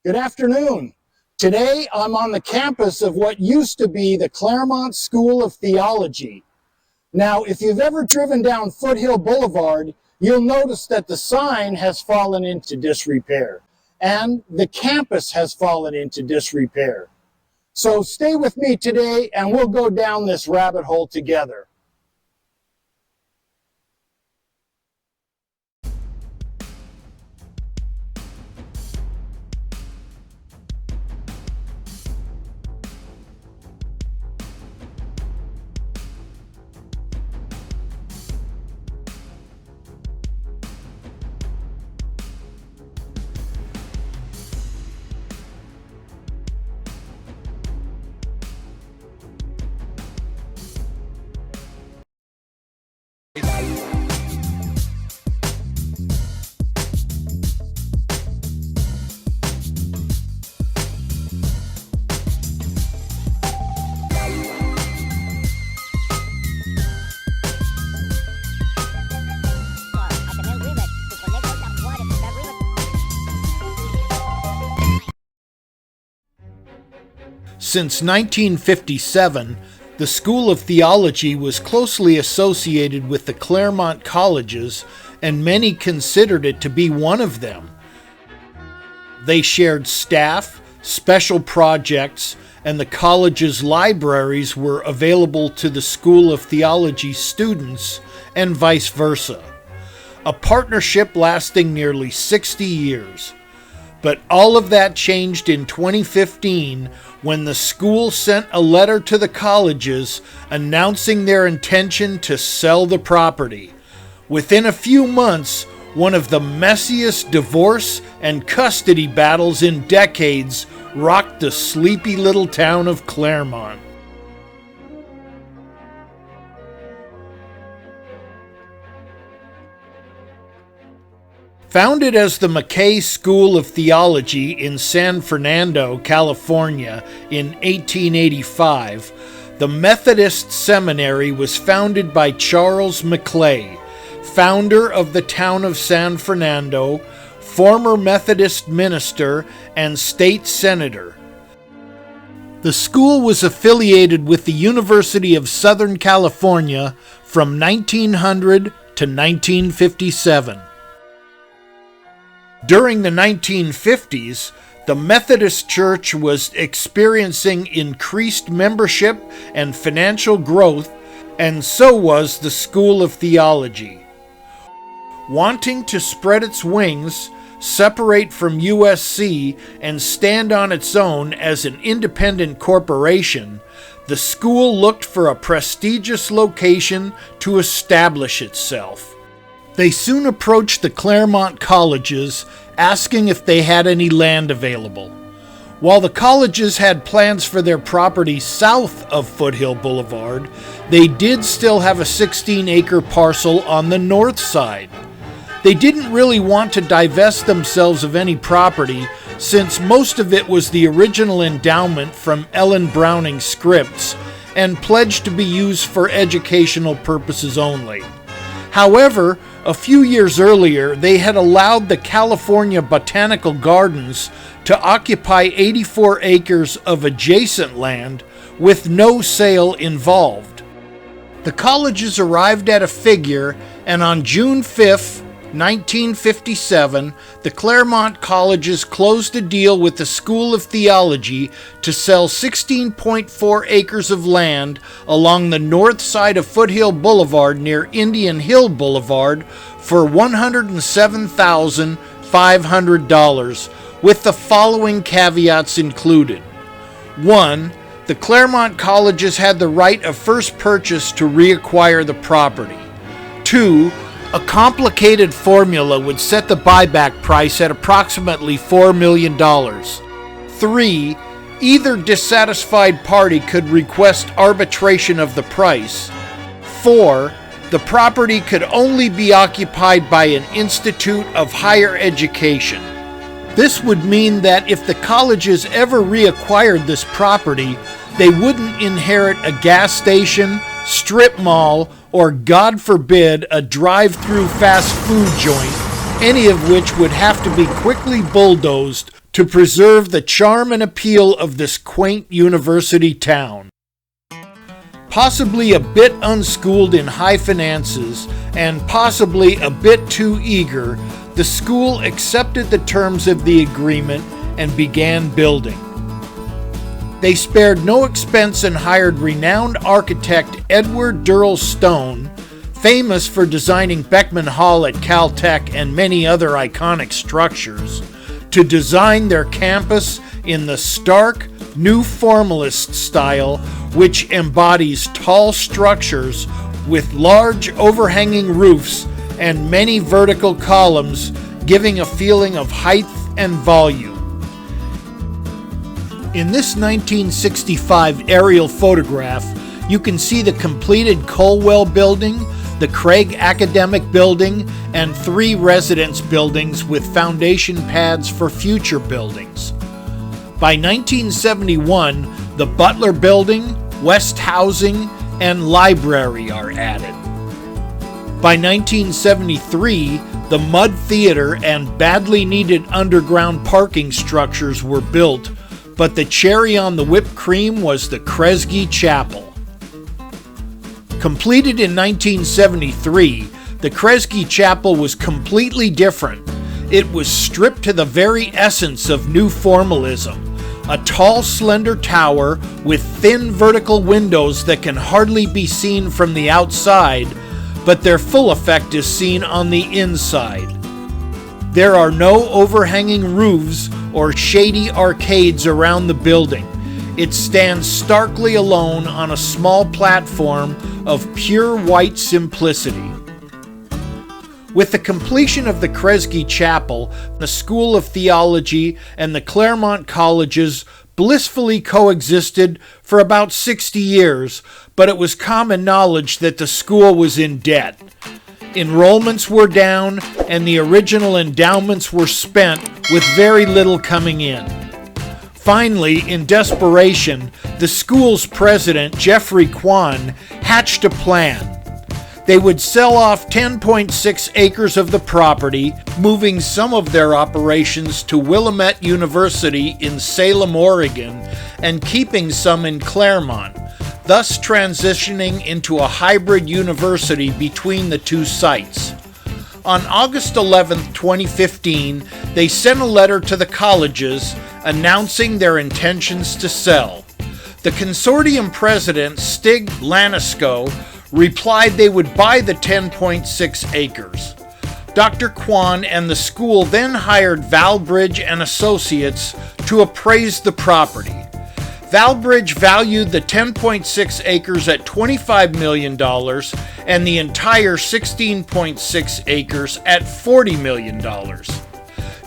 Good afternoon. Today I'm on the campus of what used to be the Claremont School of Theology. Now, if you've ever driven down Foothill Boulevard, you'll notice that the sign has fallen into disrepair and the campus has fallen into disrepair. So stay with me today and we'll go down this rabbit hole together. Since 1957, the School of Theology was closely associated with the Claremont colleges, and many considered it to be one of them. They shared staff, special projects, and the college's libraries were available to the School of Theology students, and vice versa. A partnership lasting nearly 60 years. But all of that changed in 2015 when the school sent a letter to the colleges announcing their intention to sell the property. Within a few months, one of the messiest divorce and custody battles in decades rocked the sleepy little town of Claremont. Founded as the McKay School of Theology in San Fernando, California in 1885, the Methodist Seminary was founded by Charles McClay, founder of the town of San Fernando, former Methodist minister, and state senator. The school was affiliated with the University of Southern California from 1900 to 1957. During the 1950s, the Methodist Church was experiencing increased membership and financial growth, and so was the School of Theology. Wanting to spread its wings, separate from USC, and stand on its own as an independent corporation, the school looked for a prestigious location to establish itself. They soon approached the Claremont colleges, asking if they had any land available. While the colleges had plans for their property south of Foothill Boulevard, they did still have a 16-acre parcel on the north side. They didn't really want to divest themselves of any property, since most of it was the original endowment from Ellen Browning's scripts and pledged to be used for educational purposes only. However, a few years earlier, they had allowed the California Botanical Gardens to occupy 84 acres of adjacent land with no sale involved. The colleges arrived at a figure, and on June 5, 1957, the Claremont colleges closed a deal with the School of Theology to sell 16.4 acres of land along the north side of Foothill Boulevard near Indian Hill Boulevard for $107,500, with the following caveats included. 1. The Claremont colleges had the right of first purchase to reacquire the property. 2. A complicated formula would set the buyback price at approximately $4 million. 3. Either dissatisfied party could request arbitration of the price. 4. The property could only be occupied by an institute of higher education. This would mean that if the colleges ever reacquired this property, they wouldn't inherit a gas station, strip mall, or, God forbid, a drive-through fast food joint, any of which would have to be quickly bulldozed to preserve the charm and appeal of this quaint university town. Possibly a bit unschooled in high finances and possibly a bit too eager, the school accepted the terms of the agreement and began building. They spared no expense and hired renowned architect Edward Durrell Stone, famous for designing Beckman Hall at Caltech and many other iconic structures, to design their campus in the stark, new-formalist style, which embodies tall structures with large overhanging roofs and many vertical columns, giving a feeling of height and volume. In this 1965 aerial photograph, you can see the completed Colwell Building, the Craig Academic Building, and 3 residence buildings with foundation pads for future buildings. By 1971, the Butler Building, West Housing, and Library are added. By 1973, the Mud Theater and badly needed underground parking structures were built, but the cherry on the whipped cream was the Kresge Chapel. Completed in 1973, the Kresge Chapel was completely different. It was stripped to the very essence of new formalism. A tall, slender tower with thin vertical windows that can hardly be seen from the outside, but their full effect is seen on the inside. There are no overhanging roofs or shady arcades around the building. It stands starkly alone on a small platform of pure white simplicity. With the completion of the Kresge Chapel, the School of Theology and the Claremont colleges blissfully coexisted for about 60 years, but it was common knowledge that the school was in debt. Enrollments were down, and the original endowments were spent with very little coming in. Finally, in desperation, the school's president, Jeffrey Kuan, hatched a plan. They would sell off 10.6 acres of the property, moving some of their operations to Willamette University in Salem, Oregon, and keeping some in Claremont, thus transitioning into a hybrid university between the two sites. On August 11, 2015, they sent a letter to the colleges announcing their intentions to sell. The consortium president, Stig Lanisko, replied they would buy the 10.6 acres. Dr. Kuan and the school then hired Valbridge and Associates to appraise the property. Valbridge valued the 10.6 acres at $25 million and the entire 16.6 acres at $40 million.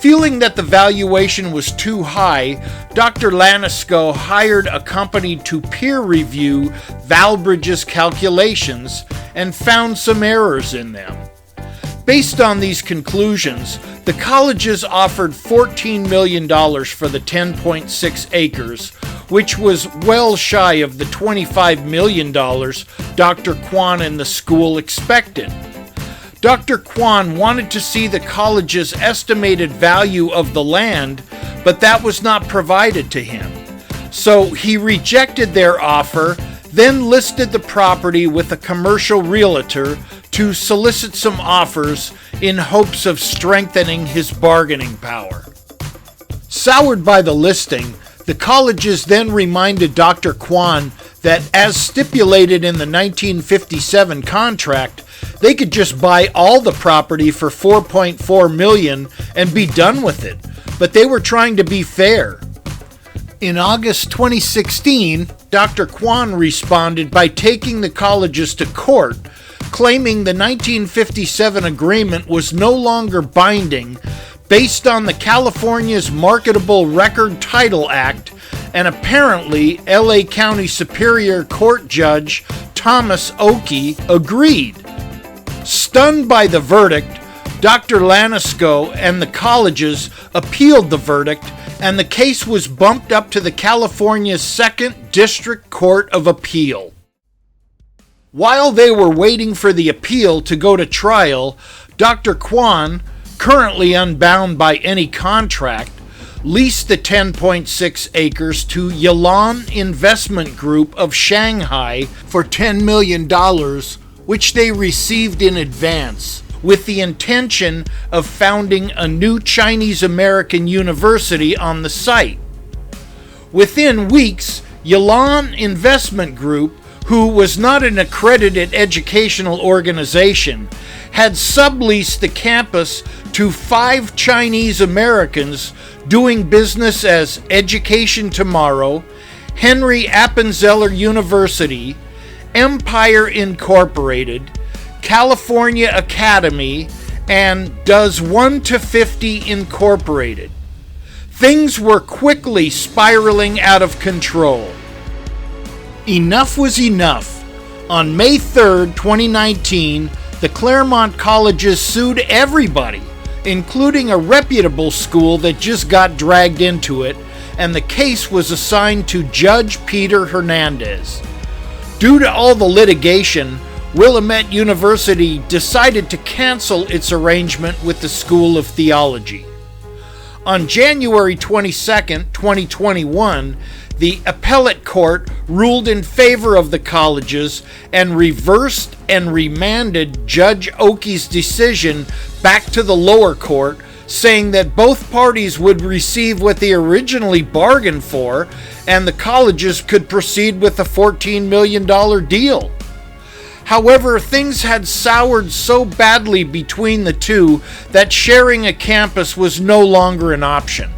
Feeling that the valuation was too high, Dr. Lanisko hired a company to peer review Valbridge's calculations and found some errors in them. Based on these conclusions, the colleges offered $14 million for the 10.6 acres, which was well shy of the $25 million Dr. Kuan and the school expected. Dr. Kuan wanted to see the college's estimated value of the land, but that was not provided to him. So he rejected their offer, then listed the property with a commercial realtor to solicit some offers in hopes of strengthening his bargaining power. Soured by the listing, the colleges then reminded Dr. Kuan that, as stipulated in the 1957 contract, they could just buy all the property for $4.4 million and be done with it, but they were trying to be fair. In August 2016, Dr. Kuan responded by taking the colleges to court, claiming the 1957 agreement was no longer binding based on the California's Marketable Record Title Act, and apparently LA County Superior Court Judge Thomas Oakey agreed. Stunned by the verdict, Dr. Lanisko and the colleges appealed the verdict, and the case was bumped up to the California's 2nd District Court of Appeal. While they were waiting for the appeal to go to trial, Dr. Kuan, currently unbound by any contract, leased the 10.6 acres to Yilan Investment Group of Shanghai for $10 million, which they received in advance, with the intention of founding a new Chinese-American university on the site. Within weeks, Yilan Investment Group, who was not an accredited educational organization, had subleased the campus to 5 Chinese Americans doing business as Education Tomorrow, Henry Appenzeller University, Empire Incorporated, California Academy, and Does 1 to 50 Incorporated. Things were quickly spiraling out of control. Enough was enough. On May 3rd, 2019, the Claremont colleges sued everybody, including a reputable school that just got dragged into it, and the case was assigned to Judge Peter Hernandez. Due to all the litigation, Willamette University decided to cancel its arrangement with the School of Theology. On January 22, 2021, the appellate court ruled in favor of the colleges and reversed and remanded Judge Oakey's decision back to the lower court, saying that both parties would receive what they originally bargained for and the colleges could proceed with a $14 million deal. However, things had soured so badly between the two that sharing a campus was no longer an option.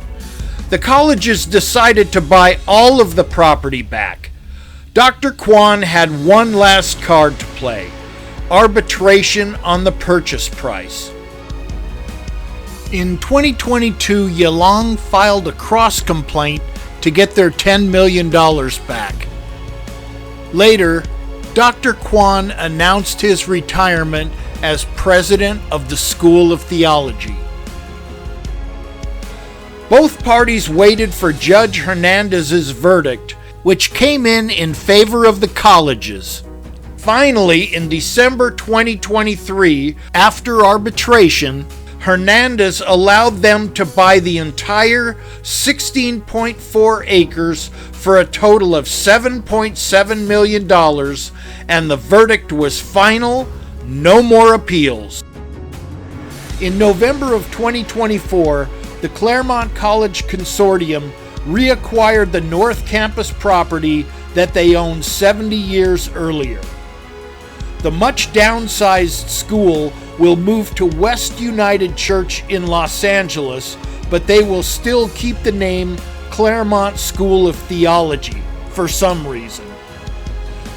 The colleges decided to buy all of the property back. Dr. Kuan had one last card to play: arbitration on the purchase price. In 2022, Yilan filed a cross-complaint to get their $10 million back. Later, Dr. Kuan announced his retirement as president of the School of Theology. Both parties waited for Judge Hernandez's verdict, which came in favor of the colleges. Finally, in December 2023, after arbitration, Hernandez allowed them to buy the entire 16.4 acres for a total of $7.7 million, and the verdict was final, no more appeals. In November of 2024, the Claremont College Consortium reacquired the North Campus property that they owned 70 years earlier. The much downsized school will move to West United Church in Los Angeles, but they will still keep the name Claremont School of Theology for some reason.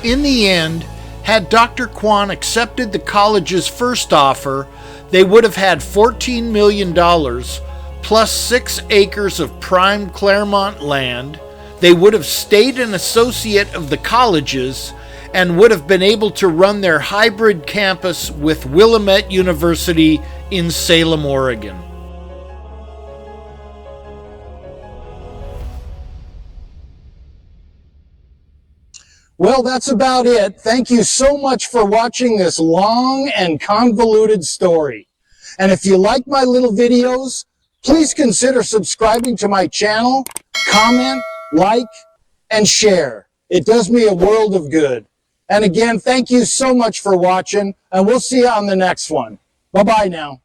In the end, had Dr. Kuan accepted the college's first offer, they would have had $14 million plus 6 acres of prime Claremont land. They would have stayed an associate of the colleges and would have been able to run their hybrid campus with Willamette University in Salem, Oregon. Well, that's about it. Thank you so much for watching this long and convoluted story. And if you like my little videos, please consider subscribing to my channel, comment, like, and share. It does me a world of good. And again, thank you so much for watching, and we'll see you on the next one. Bye-bye now.